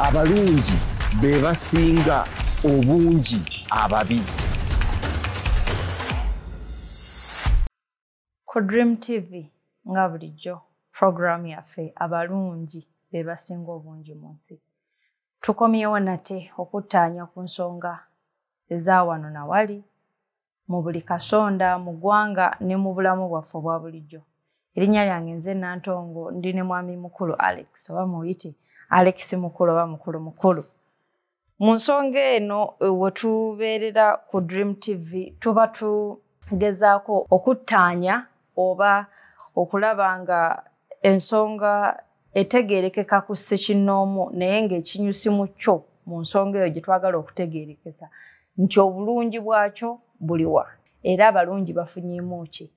Abalungi bebasinga obungi ababi. Ku DreamTV nga bulijjo program yaffe Abalungi bebasinga obungi mu nsi. Tukomyewo nate okuttaanya ku nsonga eza wano na wali mu buli kasonda mu ggwanga ne mu bulamu bwaffe obwa bulijjo. Erinnya lyange nze Nantongo, ndi ne mwami Mukulu Alex oba muyite Alex Mukulu oba Mukulu. Mu nsonga eno we tubeerera ku DreamTV tuba tugezaako okuttaanya oba okulaba nga ensonga etegeerekeka ku ssekinnoomu naye ng'ekinyusi mu kyo mu nsonga eyo gye twagala okutegeerekesa nti obulungi bwakyo buliwa era abalungi bafunyeemu ki.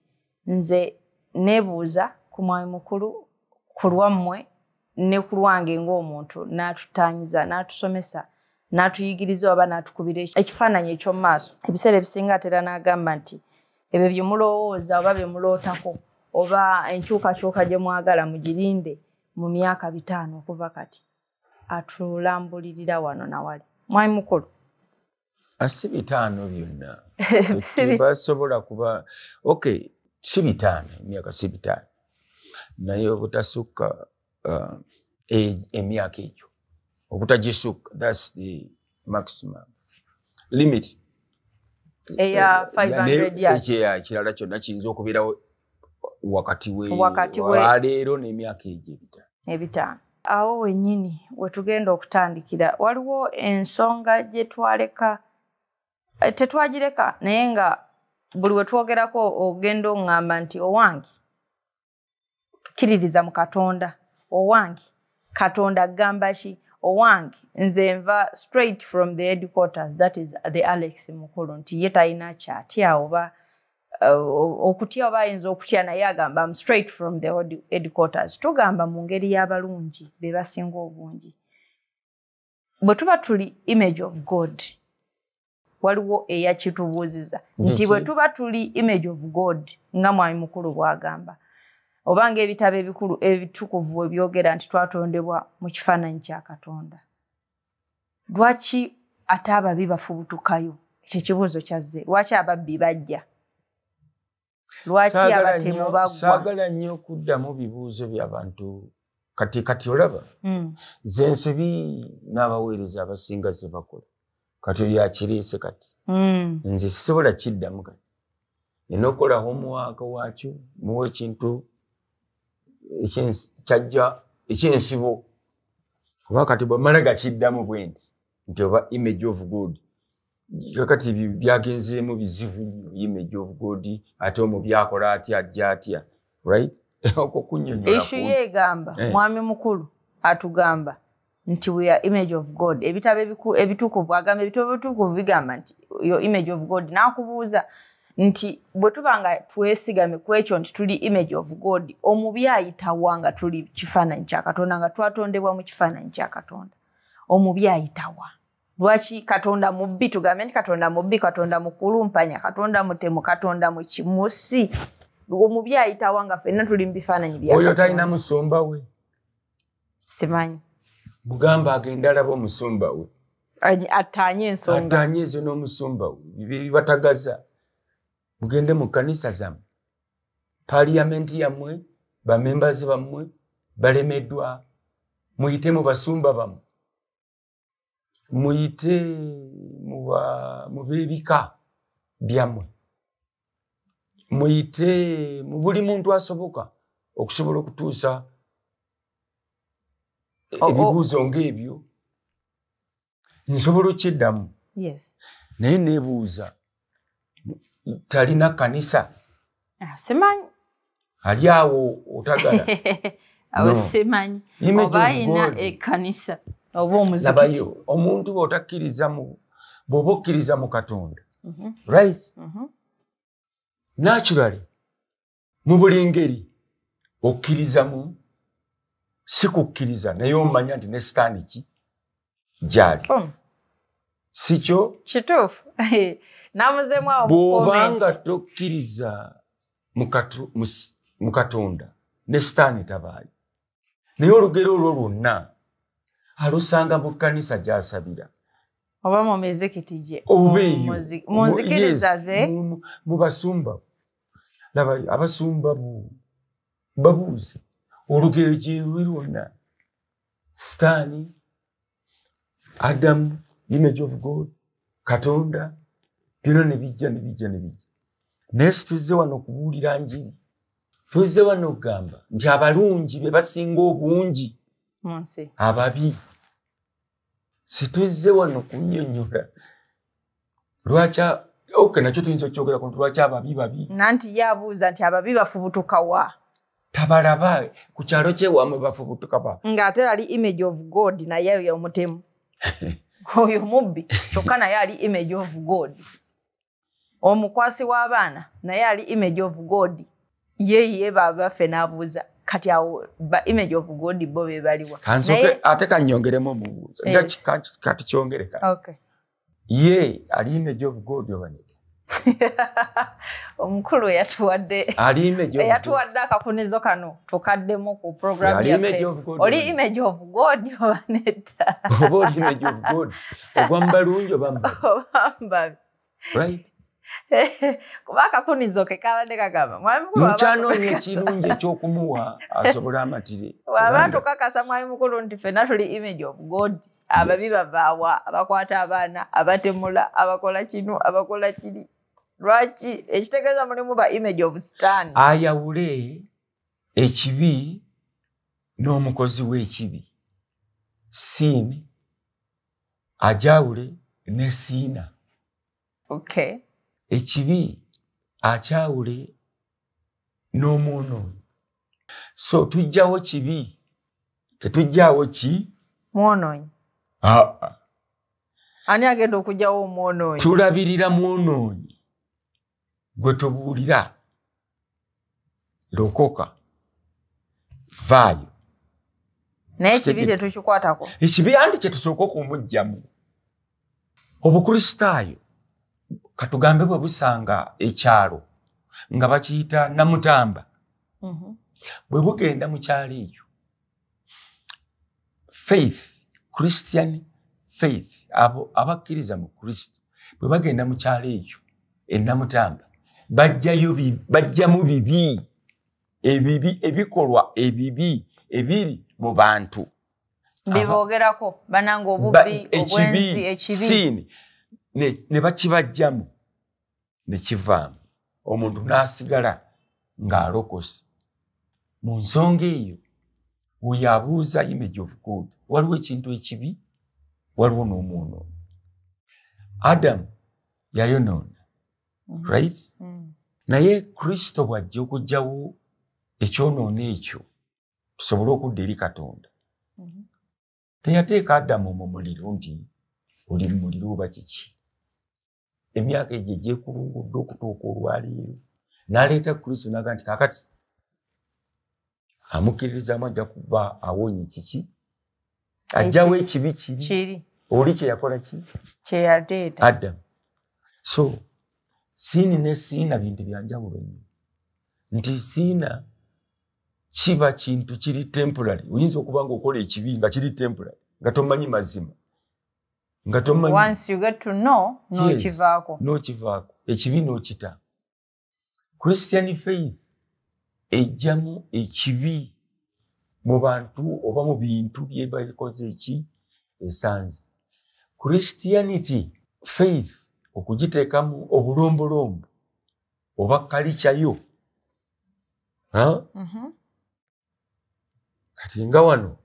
Nze neebuuza ku mwami Mukulu ku lwammwe ne ku lwange ng'omuntu n'atutaanyiza n'atusomesa n'atuyigiriza oba n'atukubira ekifaananyi eky'omu maaso. Ebiseera ebisinga atera n'agamba nti ebyo bye mulowooza oba bye mulootako oba enkyukakyuka gye mwagala mugirinde mu myaka 5 okuva kati. Atulambulirira wano na wali. Mwami Mukulu. Si 5 byonna. Basobola kuba okay, si 5, emyaka si 5. Naye obutasukka emyaka egyo. Obutagisukka, that's the maximum limit. Eya 500 years. Kirala kyonna kiyinza okubeerawo wakati we leero n'emyaka egyo ebitaano. Awo wennyini we tugenda okutandikira waliwo ensonga gye twaleka tetwagireka naye nga buli we twogerako ogenda oŋŋamba nti owange tukkiririza mu Katonda, owange Katonda agamba ki, owange nze nva straight from the headquarters, that is the Alex Mukulu, nti ye talina kyatya oba okutya oba ayinza okutya naye agamba I'm straight from the headquarters. Tugamba mu ngeri y'abalungi be basinga obungi. Bwe tuba tuli image of God waliwo eyakitubuuziza nti bwe tuba tuli image of God nga mwami Mukulu bw'agamba oba ng'ebitabo ebikulu ebitukuvu ebyogera nti twatondebwa mu kifaananyi kya Katonda. Lwaki ate ababi bafubutukayo? Ekyo kibuuzo kyazze. Lwaki ababbi bajja? Lwaki abatemu bagwa? Saagala nnyo okuddamu bibuuzo by'abantu kati olaba ze nsobi n'abaweereza abasinga ze bakola kati oyo akiriise kati nze sisobola kiddamu kati nina okukola homework waakyo muwa ekintu kyajja ekyensibo kuba kati bwamala gakiddamu bwe nti oba image of God kati byagenzeemu bizibu image of God ate omu byakola atya ajja atya right okwo kunnyonnyola ishu yeegamba mwami Mukulu atugamba nti we are image of God. Ebitabo ebitukuvu agamba ebitabo ebitukuvu bigamba nti yo image of God. Nakubuuza nti bwe tubanga twesigame ku ekyo nti tuli image of God, omubi ayitawa nga tuli kifaananyi kya Katonda, nga twatondebwa mu kifaananyi kya Katonda, omubi ayitawa? Lwaki Katonda mubbi? Tugambe nti Katonda mubbi, Katonda mukulumpanya, Katonda mutemu, Katonda mukimusi. Omubi ayitawa nga ffenna tuli mu bifaananyi bya Katonda? Oyo talina musumba we. Simanyi. Mugamba agenda alaba omusumba we. Ataanye ensonga. Ataanye ezo n'omusumba we. Bibatagaza. Mugende mu kanisa zammwe. Parliamenti yammwe, bamembazi bammwe, balemeddwa. Muyite mu basumba bammwe. Muyite mu beebika byammwe. Muyite mu buli muntu asoboka okusobola okutuusa ebibuuzo ng'ebyo nsobola okyeddamu. Yes. Naye neebuuza talina kanisa. Simanyi. Ali awo otagala. Awo simanyi. Oba ayina ekkanisa oba omuzikiti. Labayo omuntu bw'oba okkiriza mu Katonda. Right? Naturally mu buli ngeri okkirizamu si kukkiriza naye omanya nti ne sitaani ki gyali. Sikyo? Kituufu. Namuzemu awo bw'obanga tokkiriza mu Katonda ne sitaani tabaayo. Naye olugero olwo lwonna alusanga mu kkanisa gy'asabira oba mu mizikiti gye mu nzikiriza ze mu basumba laba abasumba babuuze olugero gye luli lwonna Sitaani, Adamu, image of God, Katonda, byonna ne bijja. Naye tuzze wano kubuulira njiri. Tuzze wano okugamba nti abalungi be basinga obungi mu nsi. Ababi. Situzze wano kunnyonnyola. Lwaki nakyo tuyinza okyogera ku lwaki ababi babi. Nanti yabuuza nti ababi bafubutuka wa? Tabalaba ku kyalo ky'ewammwe bafubutuka ba. Ng'ate ali image of God naye ye omutemu. Oyo mubbi kyokka naye ali image of God. Omukwasi w'abaana naye ali image of God. Ye babaffe n'abuuza kati awo ba image of God bo be baliwa. Kansoke ate kannyongeremu omubuuza. Kati kyongereka. Okay. Ye ali image of God obane. Omukulu yatuwadde akakunizo kano tukaddemu ku program yaffe. Oli image of God oba netta? Oba oli image of God ogwa mbalungi oba mbabi. Right? Kuba akakunizo ke kabadde kagamba mukyanoonya ekirungi ekyokumuwa asobole amatire. Waba tukakasa mwami mukulu nti ffenna tuli image of God. Ababi bavaawa, abakwata abaana, abatemula, abakola kino, abakola kiri. Lwaki ekitegeeza mulimu ba image of Satan. Ayawule ekibi n'omukozi w'ekibi. Sin ajawule ne siina. Okay. Ekibi akyawule n'omwonoonyi. So tujjawo kibi. Tetujjawo ki? Mwonoonyi. Ani agenda okujjawo omwonoonyi? Tulabirira mwonoonyi. Gwe tubuulira. Lokoka. Vaayo. Naye ekibi tetukikwatako. Ekibi andi kye tusooka okumugyamu. Obukristaayo katugambe bwe busanga ekyalo nga bakiyita Namutamba. Bwe bugenda mu kyalo ekyo. Faith, Christian faith, abakkiriza mu Kristo bwe bagenda mu kyalo ekyo Namutamba bajjamu bibi ebikolwa ebibi ebiri mu bantu. Biboogerako bananga obubbi obwenzi ekibi ne bakibajjamu ne kivaamu omuntu n'asigala ng'alokose. Mu nsonga eyo oyo abuuza image of God waliwo ekintu ekibi waliwo n'omwonoonyi. Adamu yayonoona. Right? Naye Kristo bw'ajja okugyawo ekyonoono ekyo tusobole okudda eri Katonda. Teyateeka Adamu mu muliro nti oli mu muliro oba kiki. Emyaka egyo egyekulungudde okutuuka olwaleero n'aleeta Kristo n'agamba nti kaakati amukkiririzaamu ajja kuba awonye kiki. Ajjawo ekibi kiri. Oli kye yakola ki? Kye yateeta. Adamu. So siini ne siina bintu byanjawulo nnyo. Nti siina kiba kintu kiri temporary. Oyinza okuba ng'okola ekibi nga kiri temporary nga tomanyi mazima. Nga tomanyi. Once you get to know, n'okivaako. N'okivaako. Ekibi n'okita. Christian faith ejjamu ekibi mu bantu oba mu bintu bye bakoze eki esanze. Christianity faith okugiteekamu obulombolombo oba kalicayo. Kati nga wano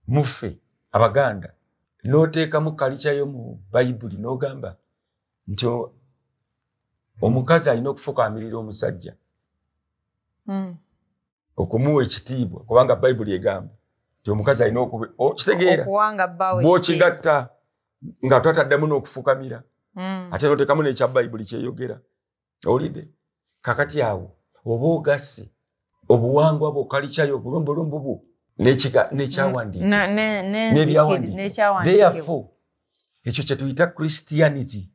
muffe Abaganda n'oteekamu kalicayo mu Bayibuli n'ogamba nti omukazi alina okufukaamirira omusajja. Okumuwa ekitiibwa kubanga Bayibuli egamba nti omukazi alina okitegeera bw'okigatta nga twataddemu n'okufukamira ate n'oteekamu n'ekya Bayibuli kyeyogera. Owulidde? Kakati awo oba ogasse obuwangwa bwo kalicayo obulombolombo bwo n'ekyawandiika n'ebyawandiika. Therefore ekyo kye tuyita Christianity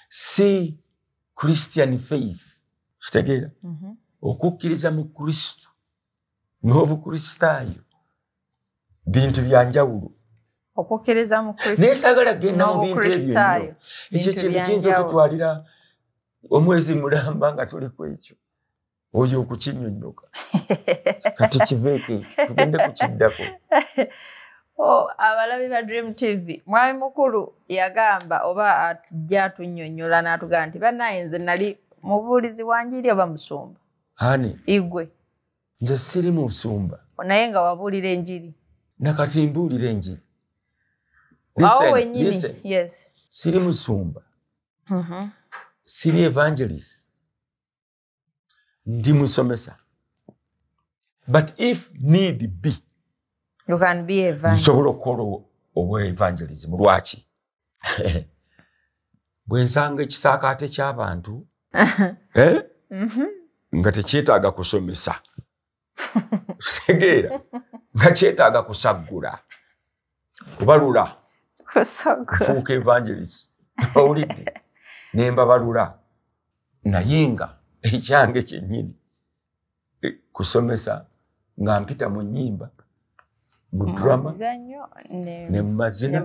si Christian faith. Kitegeera? Okukkiriza mu Kristo n'obukristaayo bintu byanjawulo okukiriza mu Kristo nesagala genda mu bintu ebyo ekyo kintu kiyinza okutwalira omwezi mulamba nga tuli ku ekyo oyo okukinyonnyoka kati kiveeke tugende kukiddako. Abalabi ba DreamTV mwami mukulu yagamba oba atujja atunnyonnyola n'atugamba nti bannaye nze nali mubuulizi wa njiri oba musumba ani igwe nze siri musumba naye nga wabuulira enjiri nakati mbuulira enjiri awo wenyini yes siri musumba siri evangelist ndi musomesa but if need be you can be evangelist nsobola okukola obwa evangelism lwaki bwe nsanga ekisaakaate ky'abantu nga tekyetaaga kusomesa tegeera nga kyetaaga kusaggula kubalula fuuka evangelist owulidde nembabalula naye nga ekyange kyennyini kusomesa nga mpita mu nnyimba mu drama ne mu mazina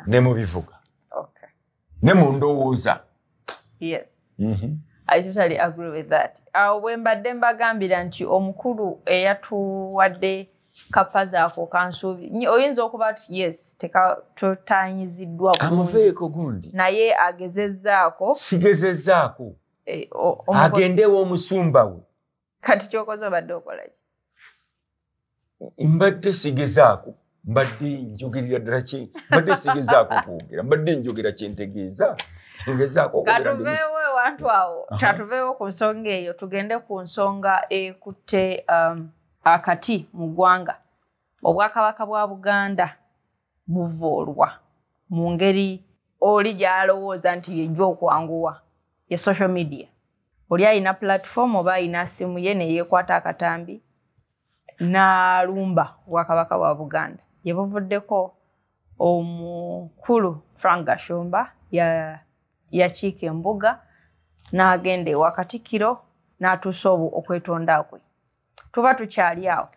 ne mu bivuga ne mu ndowooza. Yes. I totally agree with that. Wembadde mbagambira nti omukulu eyatuwadde kapa zaako kansuubi oyinza okuba ati yes totaanyiziddwa amuveeko gundi naye agezezzaako sigezezzaako agendewo omusumba we kati kyokoze obadde okola ki mbadde sigezaako mbadde njogerera ddala ki mbadde sigezaako kwogera mbadde njogera kyentegeeza ngezaako katuveewo ewantu awo tatuveewo ku nsonga eyo tugende ku nsonga ekutte akati mu ggwanga obwakabaka bwa Buganda buvoolwa mu ngeri oli gy'alowooza nti yejja okwanguwa ye social media oli alina platform oba alina simu ye ne yeekwata akatambi n'alumba obwakabaka bwa Buganda ye buvuddeko omukulu Frank Gashumba yakiika embuga n'agenda ewa Katikkiro n'atuusa okwetonda kwe tuba tukyali awo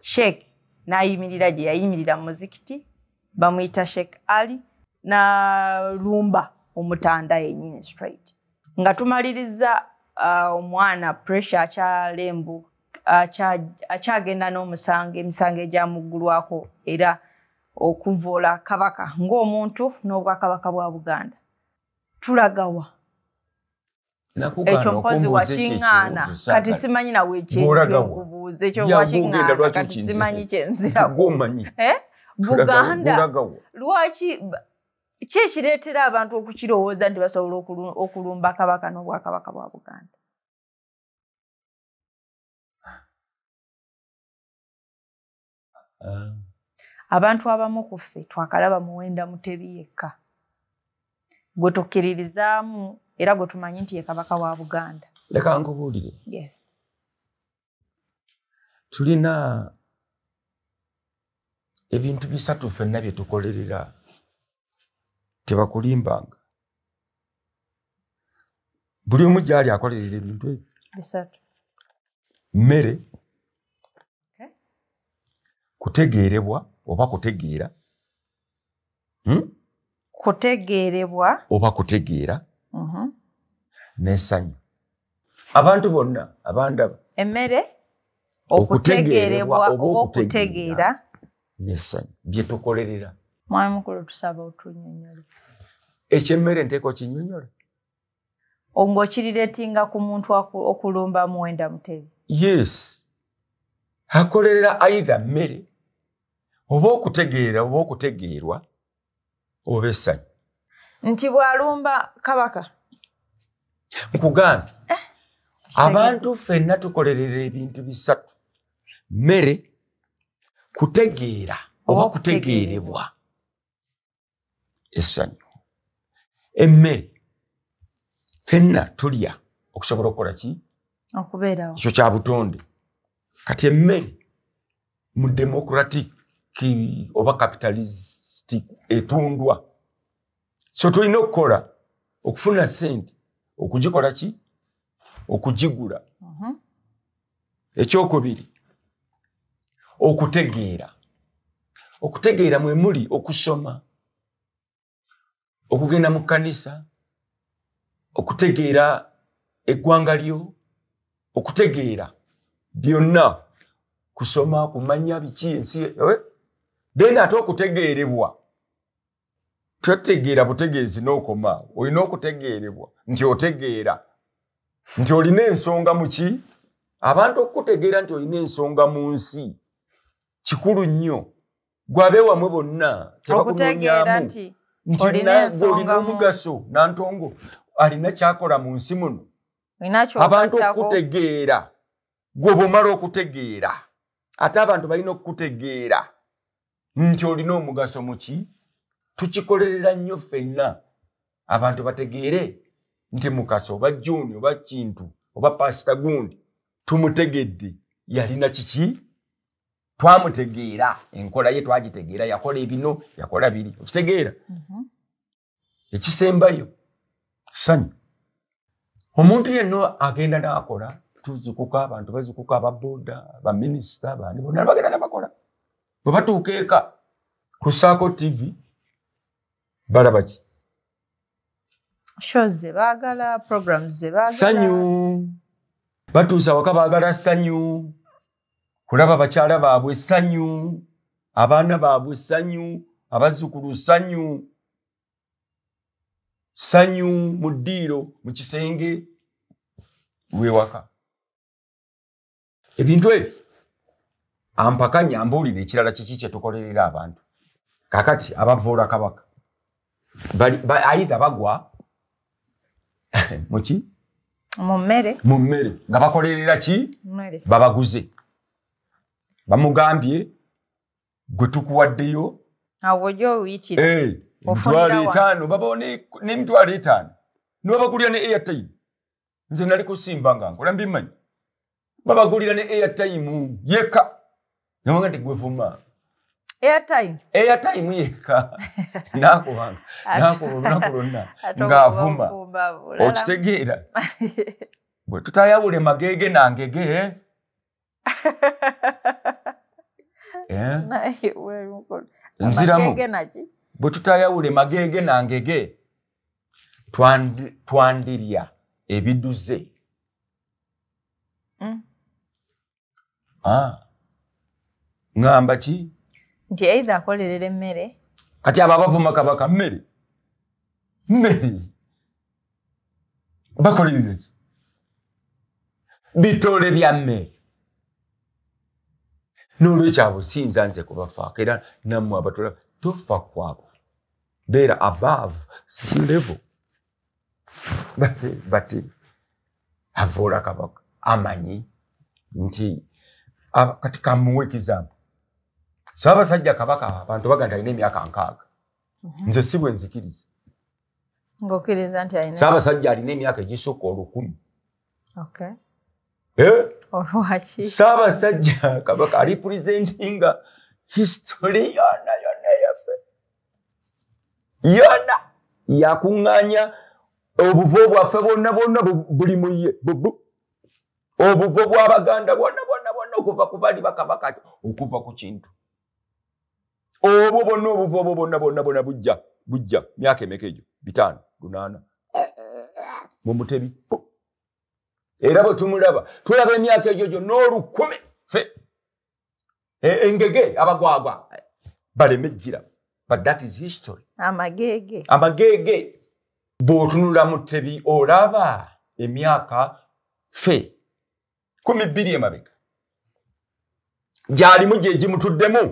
Sheikh n'ayimirira gye yayimirira mu muzikiti bamuyita Sheikh Ali n'alumba omutanda yennyini straight nga tumaliriza omwana pressure akyalembu akyagenda n'omusango emisango egyamuggulwako era okuvvoola Kabaka ng'omuntu n'obwakabaka bwa Buganda tulagawa ekyo mpozi wakiŋŋaana kati simanyi nawe ekyenkubuuza ekyo wakiŋŋaana kati simanyi kyenzirako Buganda lwaki ki ekireetera abantu okukirowooza nti basobola okulumba Kabaka n'obwakabaka bwa Buganda abantu abamu ku ffe twakalaba Muwenda Mutebi yekka gwe tukkiririzaamu era gwe tumanyi nti ye Kabaka wa Buganda. Leka nkubuulire. Yes. Tulina ebintu bisatu ffenna bye tukolerera tebakulimbanga. Buli omu gy'ali akolerera ebintu ebyo. Bisatu. Mmere. Kutegeerebwa oba kutegeera. Kutegeerebwa oba kutegeera. N'essanyu. Abantu bonna abandaba. Emmere okutegeerebwa oba okutegeera n'essanyu bye tukolerera. Mwami mukulu tusaba otunnyonnyole. Ekyemmere nteeko kinnyonnyola. Ng'okirireetinga ku muntu okulumba Muwenda Mutebi. Yes. Akolerera either mmere oba okutegeera oba okutegeerwa oba essanyu. Nti bw'alumba Kabaka. Nkugambye abantu ffenna tukolerera ebintu bisatu. Mmere, kutegeera oba kutegeerebwa, essanyu. Emmere ffenna tulya okusobola okukola ki? Okubeerawo. Ekyo kya butonde. Kati emmere mu democratic oba capitalistic etundwa. So tulina okukola okufuna ssente okugikola ki? Okugigula. Ekyokubiri okutegeera. okutegeera mwe muli okusoma okugenda mu kkanisa okutegeera eggwanga lyo okutegeera byonna kusoma kumanya biki ensi then ate okutegeerebwa totegeera butegeezi n'okoma olina okutegeerebwa nti otegeera nti olina ensonga mu ki abantu okutegeera nti olina ensonga mu nsi kikulu nnyo gwabe wamwe bonna okutegeera nti olina omugaso Nantongo alina kyakola mu nsi muno abantu okutegeera gwe bw'omala okutegeera ate abantu balina okutegeera nti olina omugaso mu ki tukikolerera nnyo ffenna abantu bategeere nti mukasa oba Juni oba Kintu oba Pasita gundi tumutegedde yalina kiki twamutegeera enkola ye twagitegeera yakola ebino yakola biri okitegeera ekisembayo sanyu omuntu yenno agenda n'akola tuzikuka abantu bazikuka ababoda baminisita bani bonna bagenda n'abakola bwe batuuka eka ku Sako TV balaba ki shows ze baagala programs ze baagala sanyu batuusa waka baagala sanyu kulaba bakyala baabwe sanyu abaana baabwe sanyu abazzukulu sanyu sanyu mu ddiiro mu kisenge wewaka ebintu ebyo ampakanya ambuulire ekirala kiki kye tukolerera abantu kakati Abavvoola Kabaka aidha bagwa muki mu mmere nga bakolerera ki babaguze bamugambye gwe tukuwaddeyo awo jo uyitira emitwalo 5 babawo n'emitwalo 5 nibabagulira ne airtime nze nali kusimba nga nkola mbimanyi babagulira ne airtime yeka namanga nti gwe vuma airtime yeka nakubanga olunaku lwonna ng'avuma okitegeera bwe tutayawule magege na ngege nziramu bwe tutayawule magege na ngege twandirya ebiduze ngamba ki nti either akolerera emmere kati abo Abavvoola Kabaka mmere bakolerera ki bitole bya mmere n'olwekyabo sinza nze kubafaako era nammwe abatola tofa kwabo beera above si level bati Abavvoola Kabaka amanyi nti kati kamuwe example Ssaabasajja Kabaka abantu baganda alina emyaka 6 nze si bwe nzikiriza ng'okkiriza nti alina Ssaabasajja alina emyaka egisukka 10 olwaki Ssaabasajja Kabaka representinga history yonna yaffe yonna yakuŋŋaanya obuvo bwaffe bwonna buli mu ye obuvo bw'Abaganda bwonna okuva ku bali bakabaka okuva ku Kintu obwo bonna obuvo obwo bonna bujja myaka emeka egyo 5 8 mu Mutebi era bwe tumulaba tulaba emyaka egyo gyonna olukumi ffe engege abagwagwa balemejjira but that is history amagege bw'otunula Mutebi olaba emyaka ffe 12 emabega gyalimu gye gimutuddemu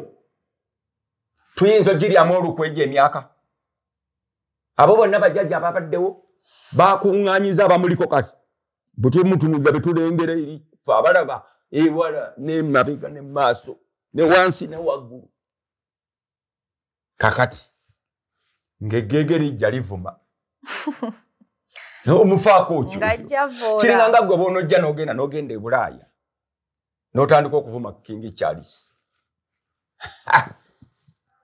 tuyinza ogiryamu olukwejo emyaka abo bonna bajjajja ababaddewo bakuŋŋaanyiza abamuliko kati bwe tumutunulira betulengera eri fe abalaba ewala n'emabega ne maaso ne wansi ne waggulu kakati ng'eggege lijja livuma omufaako okyo kiringa nga gwe boonojja n'ogenda e Bulaaya n'otandika okuvuma King Charles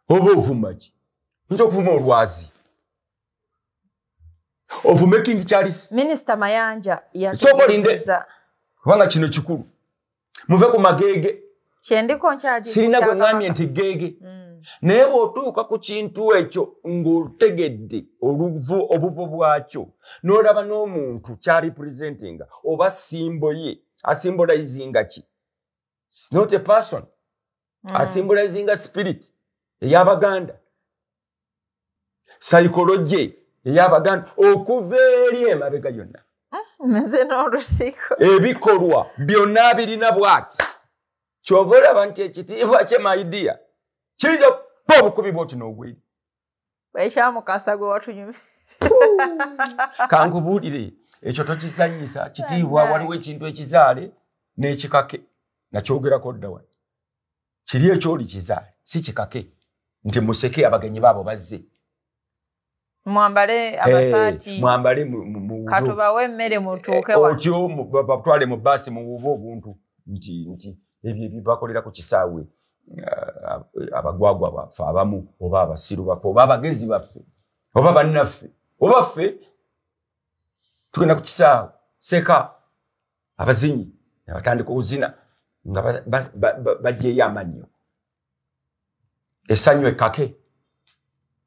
oba ovuma ki nza okuvuma olwazi ovume King Charles Minisita Mayanja yategeezezza kubanga kino kikulu muve ku magege kyendiko nkyagi sirina gwe ngambye nti geege naye bw'otuuka ku kintu ekyo ng'otegedde obuvo bwakyo n'olaba n'omuntu ky'alipresentinga oba simbo ye asymbolizinga ki? It's not a person. Asymbolizinga spirit ey'Abaganda, psychology ey'Abaganda okuva eri emabega yonna. Ebikolwa byonna birina bw'ati. Ky'ova olaba nti ekitiibwa kye maidiya kiyinza kuba obukubi bw'oti n'ogwiri. Ekyamukasa gwe watunyumye. Kankubuulire ekyo tokizannyisa. Kitiibwa waliwo ekintu ekizaale n'ekikake nakyogerako dda wano. Kiri ekyoli kizaale si kikake nti museke abagenyi baabo bazze. Mwambale abasaati. Mwambale katubawe emmere mutuuke wano. Otyo batwale mu baasi muwuube obuntu nti ebyo ebibakolera ku kisaawe abagwagwa baffe abamu oba abasiru baffe oba abagezi baffe oba bannaffe oba ffe tugenda ku kisaawe seka abazinyi ne batandika okuzina nga baggyeyo amannyo. Essanyu ekkake,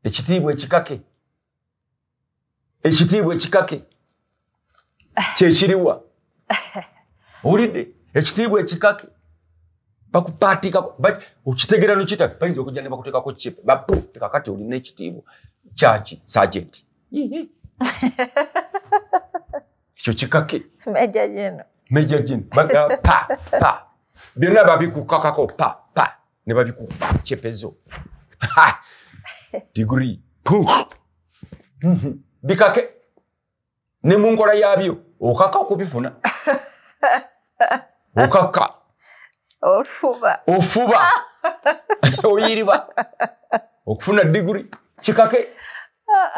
ekitiibwa ekikake, ekitiibwa ekikake kyekiriwa. Owulidde? Ekitiibwa ekikake bakupaatikako okitegeera nokita bayinza okujja ne bakuteekako chip kakati olina ekitiibwa kyaki sergeant. Ekyo kikake meja jeno pa byonna babikukakako pa ne babikupa chepezo degree bikake ne mu nkola yabyo okaka okubifuna. Okaka ofuba oyiriba okufuna degree kikake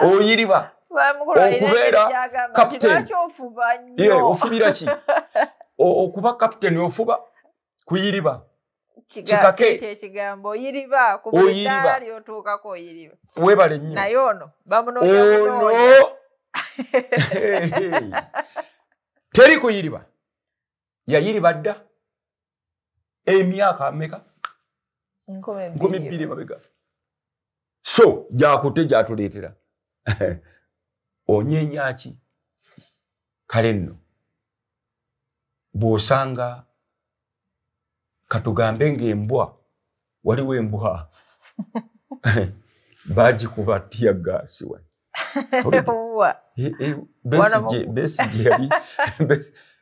oyiriba okubeera captain. Ofubira ki? Okuba captain ofuba kuyiriba kikake ekigambo oyiriba kubira lyotuukako oyiriba. Webale nnyo naye ono bamunoonya teri kuyiriba yayiriba dda emyaka ameka 12 mabega. So gyakute gyatuleetera onyeenya ki? Kale nno bw'osanga katugambe ng'embwa waliwo embwa bagikuba ttiya gaasi wano.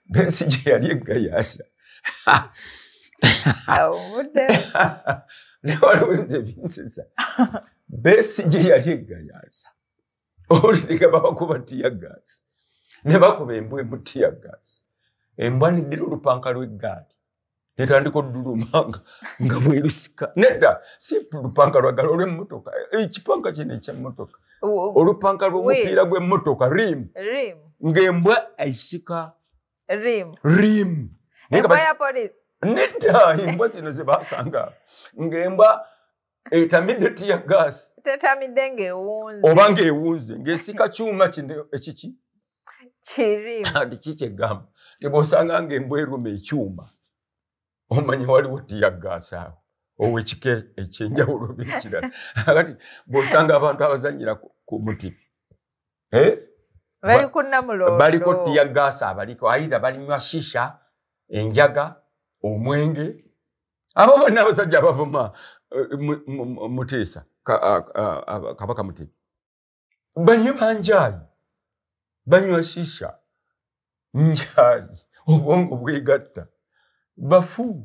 Besigye yali egayaasa. Ne waliwo nze binsesa. Besigye yali egayaasa. Owulire babakuba ttiya gaasi ne bakuba embwa emu ttiya gaasi. Embwa neddira olupanka lw'eggaali netandika oddulumanga nga bwerusika. Nedda si lupanka lwagala olw'emmotoka, ekipanka kino eky'emmotoka, olupanka lw'omupiira gw'emmotoka rim ng'embwa aisika rim. Nedda embwa zino ze baasanga ng'embwa etamidde ttiya gaasi tetamidde ng'ewunze oba ng'ewunze ng'esika kyuma kino ekiki ati kikyegamba tebw'osanga ng'embwa eruma ekyuma omanyi waliwo ttiya gaasi awo ow'ekika ekyenjawulo byekirala. Kati bw'osanga abantu abazannyira ku muti bali ku Namulondo baliko ttiya gaasi abaliko ayita balinywa shisha enjaga omwenge. Abo bonna abasajja abavuma Muteesa Kabaka Mutebi banywe banjaayi banywa shisha njaayi obwongo bwegatta bafu.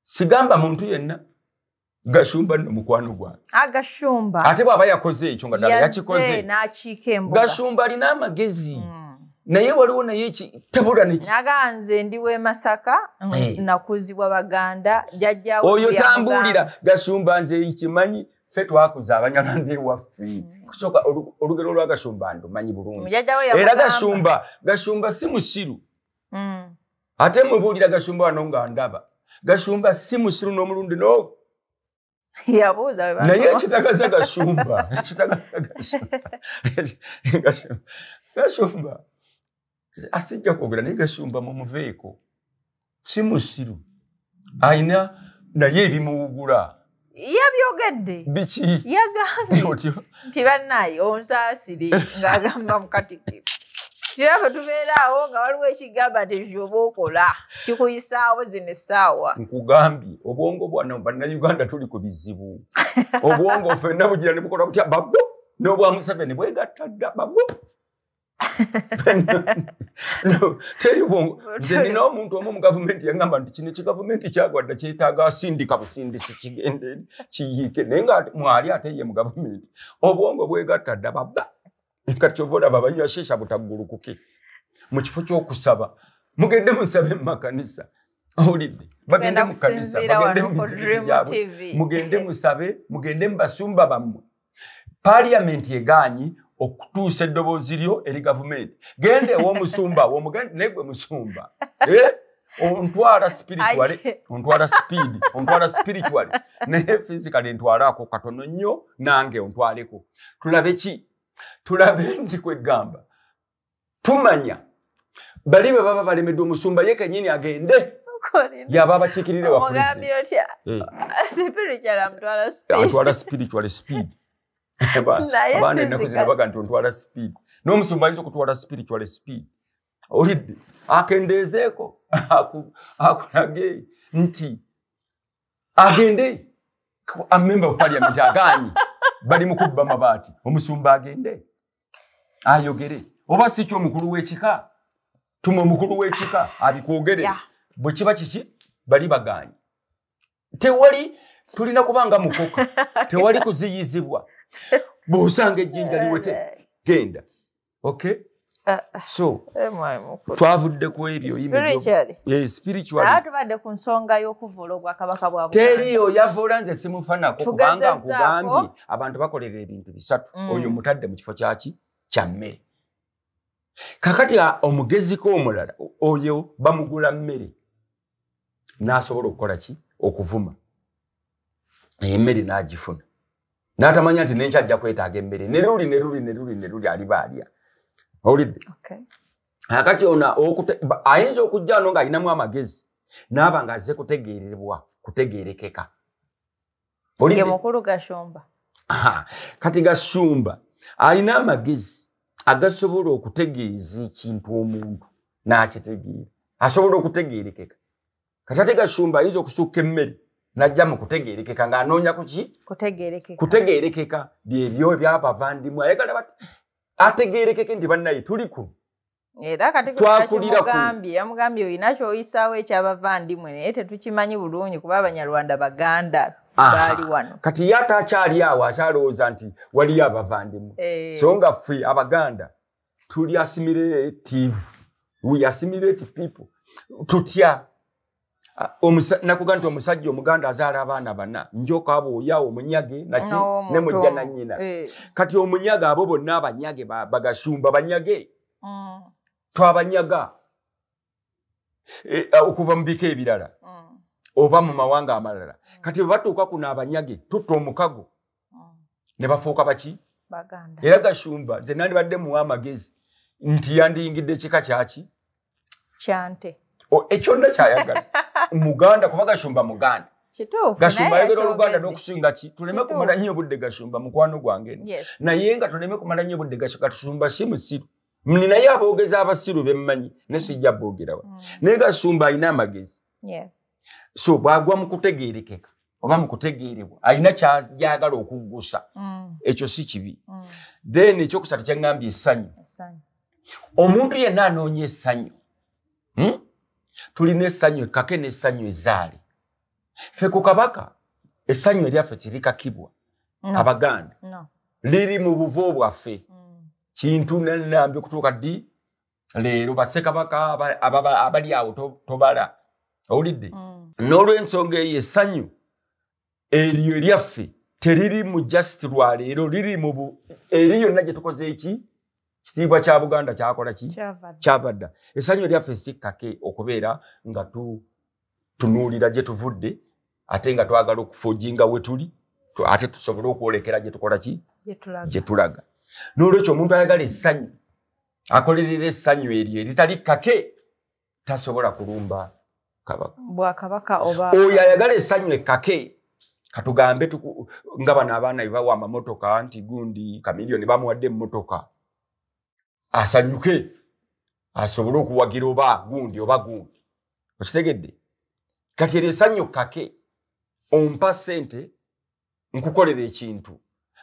Sigamba muntu yenna Gashumba nno mukwano gwange. Agashumba ate bw'aba yakoze ekyo nga ddala yakikoze n'akiika embuga. Gashumba alina amagezi naye waliwo naye tabula naganze ndi w'e Masaka nakuzibwa Baganda jjajjaawo oyo tambulira Gashumba nze nkimanyi ffe twakuza Abanyalanda ewaffe kusooka olugero lwa Gashumba ndumanyi bulungi era Gashumba si musiru ate mubuulira Gashumba wano nga ndaba Gashumba si musiru n'omulundi no yabuuza naye ekitagaza Gashumba Gashumba asijja kwogera naye Gashumba mumuveeko si musiru ayina naye ebimuwugula Yabyogedde. Biki? Yagambye. Nti bannaye onsaasire ng'agamba mu Katikkiro. Kiraba tubeeraawo nga waliwo ekigamba nti ekyoba okola kikuyisaawo zino essaawa. Nkugambye obwongo bwano bannayuganda tuli ku bizibu. Obwongo ffenna bugira ne bukola butya babbo n'obwa Museveni bwegatta dda babbo. No, teri bwongo. Nze nina omuntu omu mu gavumenti yangamba nti kino ekigavumenti kyagwadde kyetaaga asindika busindisi kigende kiyiike naye nga mwali ate ye mu gavumenti. Obwongo bwegatta dda babba. Kati kyova olaba banywa shisha butaggulukuke mu kifo ky'okusaba mugende musabe mu makanisa owulidde bagende mu kanisa bagende mu mizikiti gyabwe mugende musabe mugende mu basumba bammwe parliament egaanyi okutuusa eddoboozi lyo eri gavumenti gende ew'omusumba w'omugende negwe musumba ontwala spiritually ontwala spiritually naye physically ntwalako katono nnyo nange ontwaleko tulabe ki tulabe nti kwegamba tumanya bali baba balemeddwa omusumba ye kenyini agende yaba abakiikirire wa polisi antwala spiritual speed abaana ennaku zino baga nti ontwala speed n'omusumba ayinza okutwala spiritual speed olidde akendeezeeko akulage nti agende amemba of parliament agaanyi bali mu kubba mabaati omusumba agende ayogere oba si kyo omukulu w'ekika tuma omukulu w'ekika abikwogere bwe kiba kiki bali bagaanyi tewali tulina kubanga mukoka tewali kuziyizibwa bw'osanga ejjinja liwete genda okay so twavudde ku ebyo spiritually tubadde ku nsonga y'okuvvoola obwakabaka bwa teriyo yavoola nze simufanako kubanga nkugambye abantu bakolera ebintu bisatu oyo mutadde mu kifo kyaki kya mmere kakati omugeziko omulala oyo bamugula mmere n'asobola okukola ki okuvuma emmere n'agifuna n'atamanya nti nenkyajja kwetaaga emmere neruli aliba alya owulidde kakati ona ayinza okujja ano ng'alinamu amagezi n'aba ng'azze kutegeerekeka mukulu gashumba kati gashumba alina amagezi agasobola okutegeeza ekintu omuntu n'akitegeera asobola okutegeerekeka kati ate gashumba ayinza okusukka emmere n'ajja mu kutegeerekeka ng'anoonya ku ki kutegeerekeka byebyo ebyabavandimwe ayagala ategeerekeke nti bannaye tuli ku era kati yamugambye olina ky'oyisaawo ekyabavandimwe naye tetukimanyi bulungi kuba abanyarwanda baganda baali wano kati ye ate akyali awo akyalowooza nti waliyo abavandimwe so nga ffe abaganda tuli assimilative we assimilate people tutya nakuga nti omusajja omuganda azaala abaana bana njoka abo oyawo omunyage naki ne mujja na nnyina kati omunyaga abo bonna abanyage bagashumba banyage twabanyaga okuva mu bika ebirala oba mu mawanga amalala kati bwe batuuka kuno abanyage tutta omukago ne bafuuka baki era gashumba nze nandibadde muwa amagezi nti yandiyingidde kika kyaki kyante ekyonna kyayagala muganda kuba gashumba muganda gashumba ayogera oluganda n'okusinga ki tuleme kumala nnyo obudde gashumba mukwano gwange naye nga tuleme kumala nnyo obudde gashumba si musiru ninaye aboogezi abasiru bemmanyi ne sijja boogerawa naye gashumba alina amagezi so bwagwa mu kutegeerekeka oba mu kutegeerebwa alina kyajagala okuggusa ekyo si kibi then ekyokusatu kyaŋŋambye essanyu omuntu yenna anoonya essanyu tulina essanyu ekkake n'essanyu ezaale ffe ku kabaka essanyu eryaffe tirikakibwa abaganda liri mu buvo bwaffe kintu nanambye okutuuka ddi leero bassekabaka abali awo tobala owulidde n'olw'ensonga eyo essanyu eryo eryaffe teriri mu just lwa leero liri mu eri yonna gye tukoze eki kitiibwa kya Buganda kyakola ki kyavadda essanyu eryaffe sikkake okubeera nga tunuulira gye tuvudde ate nga twagala okufuujinga we tuli ate tusobole okwolekera gye tukola ki gye tulaga n'olwekyo omuntu ayagala essanyu akolerera essanyu eryo eritali kkake tasobola kulumba kabaka bwakabaka oba oyo ayagala essanyu ekkake katugambe nga bano abaana bebawa amamotoka nti gundi kamiliyoni bamuwadde emmotoka asanyuke asobole okuwagira oba gundi okitegedde kati era esanyukake ompa ssente nkukolera ekintu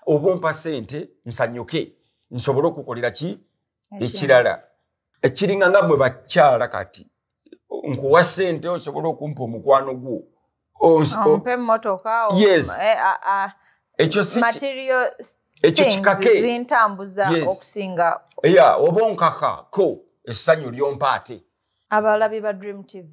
oba ompa ssente nsanyuke nsobole okukolera ki ekirala ekiringa nga bwe bakyala kati nkuwa ssente osobole okumpa omukwano gwo ompe emmotoka ekyo kikake zintambuza okusinga oba onkakako essanyu lyompaate. Abalabi ba DreamTV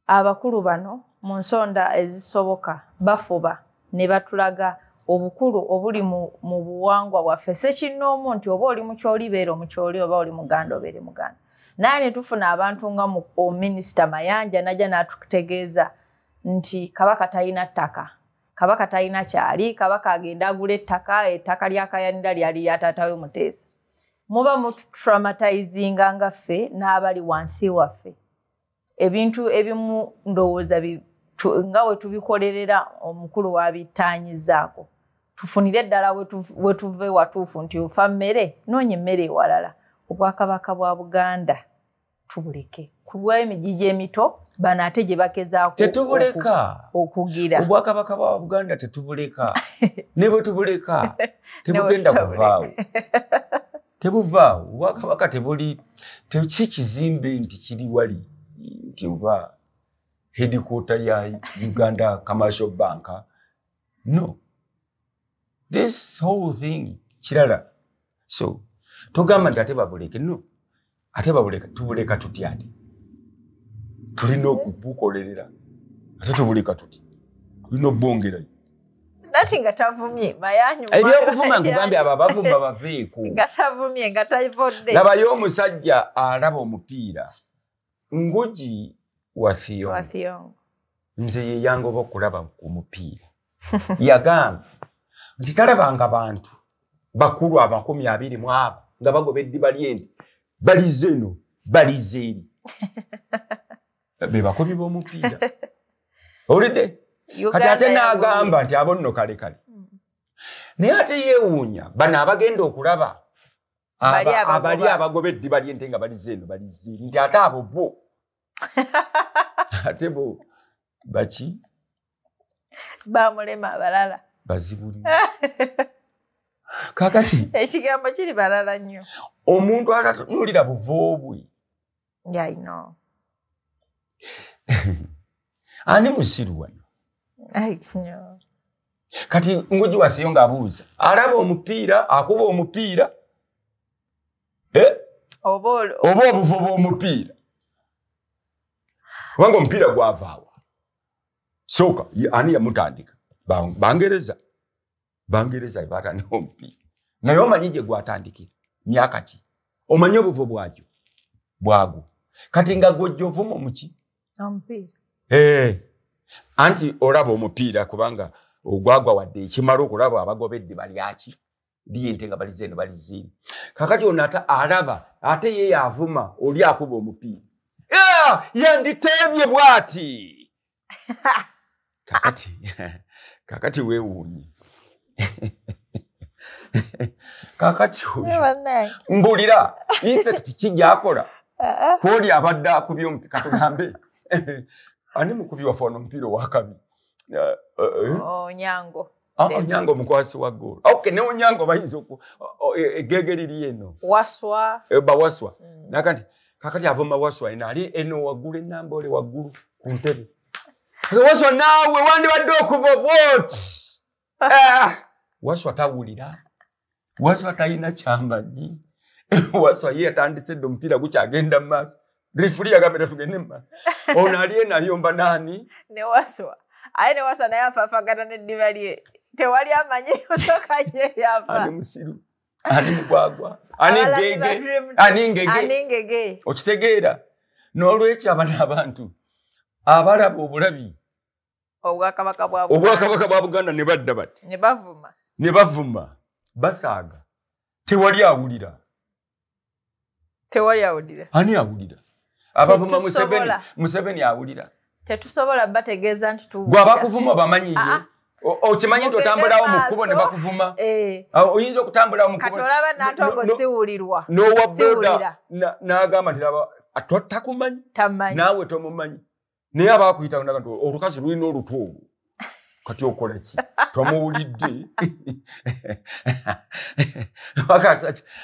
abakulu bano mu nsonda ezisoboka bafuba ne batulaga obukulu obuli mu buwangwa bwaffe sekinnoomu nti oba oli mu kyoli beera mu kyoli oba oli muganda obeere muganda. Naye ne tufuna abantu nga minisita Mayanja najja n'atutegeeza nti Kabaka talina ttaka, Kabaka talina kyali, Kabaka agenda agula ettaka lyakayanira lyali lya taata we Muteesa. Muba mutraumatizinga nga ffe n'abali wansi waffe. Ebintu ebimu ndowooza nga we tubikolerera omukulu wabitaanyizaako. Tufunire ddala we tuve watuufu nti ofa mmere noonya emmere ewalala. Obwakabaka bwa Buganda tubuleke. Ku lw'emigigi emito bano ate gye bakezaako okugira. Obwakabaka bwa Buganda tetubuleka. Ne bwe tubuleka tebugenda kuvaawo. Tebuvaawo. Obwakabaka tebuli kizimbe nti kiri wali nti oba headquarter ya Uganda Commercial Bank. No. This whole thing kirala. So tugamba nti ate babuleke. No. Ate babuleka tubuleka tuti ate. Tulina okubukolerera. Ate tubuleka tuti. Tulina obbongerayo. Nati nga tavumye mayanyu. Ebyokuvuma nkugambye abo abavumba baveeko. Nga tavumye nga tayivudde. Labayo omusajja alaba omupiira. Ngugi Wathiyongo. Nze ye yangoba okulaba ku mupiira. Yagamba nti talabanga abantu bakulu 20 mu abo nga bagobedde balyendi. Balize eno, balize eri. Be bakobi b'omupiira. Olidde? Kati ate n'agamba nti abo nno kale. Naye ate yeewuunya bano abagenda okulaba abali abagobedde balyente nga balize eno, balize eri. Nti ate abo bo. Ate bo baki? Bamulema abalala. Bazibuni. Kakati. Ekigambo kiri balala nnyo. Omuntu atatunulira buvoobwe. Yeah, I know. Ani musiru wano? I know. Kati Ngugi Wathiyongo abuuza. Alaba omupiira, akuba omupiira. Oba obuvo bw'omupiira. Kubanga omupiira gwavaawa. Soka, ani yamutandika? Bangereza batandika omupiira. Naye omanyi gye gwatandikira. Myaka ki? Omanyi obuvo bwagwo. Kati nga gw'ojja ovuma omuki? Omupiira. Anti olaba omupiira kubanga ogwagwa wadde ekimala okulaba abagobedde balyaki? Lyente nga balize eno balize eri. Kakati ono alaba ate ye yavuma oli akuba omupiira. Yanditeebye bw'ati. Kakati weewuunye. Kakati mbulira effect kijjakola kwoli abadde akubye katugambe ani mukubi wafono mpiro wakabi Onyango Onyango mukwasi wa golo okay ne Onyango bayinza geege liri eno waswa waswa nakati kakati avuma waswa inali eno wagulu enambole wagulu ku ntebe waswa nawe wandi wadde okuba bwoti waswa tawulira waswa tayina kyamanyi waswa ye atandise ddo mpira gukyagenda maaso referee agamera tugende maaso ono ali enayomba nani ne waswa aye ne waswa naye afafagana n'eddiba lye tewali amanyi osoka ye yava ani musiru ani mugwagwa ani geege ani ngege okitegeera n'olwekyo abantu abalaba obulabi obwakabaka bwa Buganda ne badda bati ne bavuma basaaga tewali awulira ani awulira abavuma Museveni awulira tetusobola bategeeza nti tu gwa bakuvuma bamanyiye Okimanyi nti otambulawo mu kkubo ne bakuvuma. Oyinza okutambulawo mu kkubo. Kati olaba Nantongo siwulirwa. N'owa boda n'agamba nti laba takumanyi. Naawe tomumanyi. Naye abaakuyita nti olukazi lulina olutuubu. Kati okola ki? Tomuwulidde.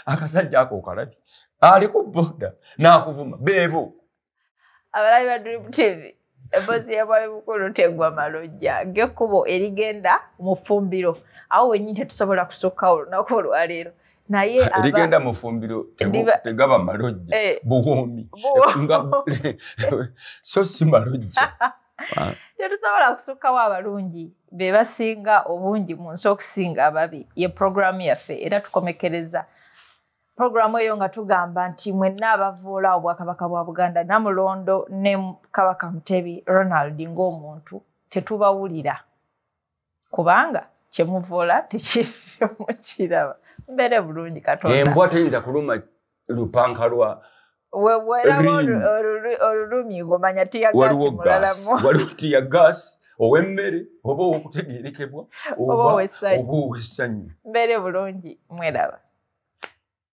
Akasajja ako okalabye. Ali ku boda n'akuvuma. Beebo. Abalabi ba DreamTV. Ebozi ya bwawe Mukulu tegwa malojja. Ng'ekkubo erigenda mu ffumbiro. Awo wennyini tetusobola kusukkawo olunaku olwaleero. Naye erigenda mu ffumbiro tegaba malojja. Buwoomi. So si malojja. Tetusobola kusukkawo abalungi. Bebasinga obungi mu nsi okusinga ababi. Ye programu yaffe era tukomekereza. Programu eyo nga tugamba nti mwenna abavvoola Obwakabaka bwa Buganda Namulondo ne Kabaka Mutebi Ronald ng'omuntu tetubawulira. Kubanga kyemuvvoola tekimukiraba. Mbere bulungi Katonda. Embwa teyinza kuluma lupanka lwa olulumi ng'omanya tiyagasi mulalamu. Waliwo tiyagasi ow'emmere oba ow'okutegeerekebwa oba ow'essanyu. Mbere bulungi mweraba.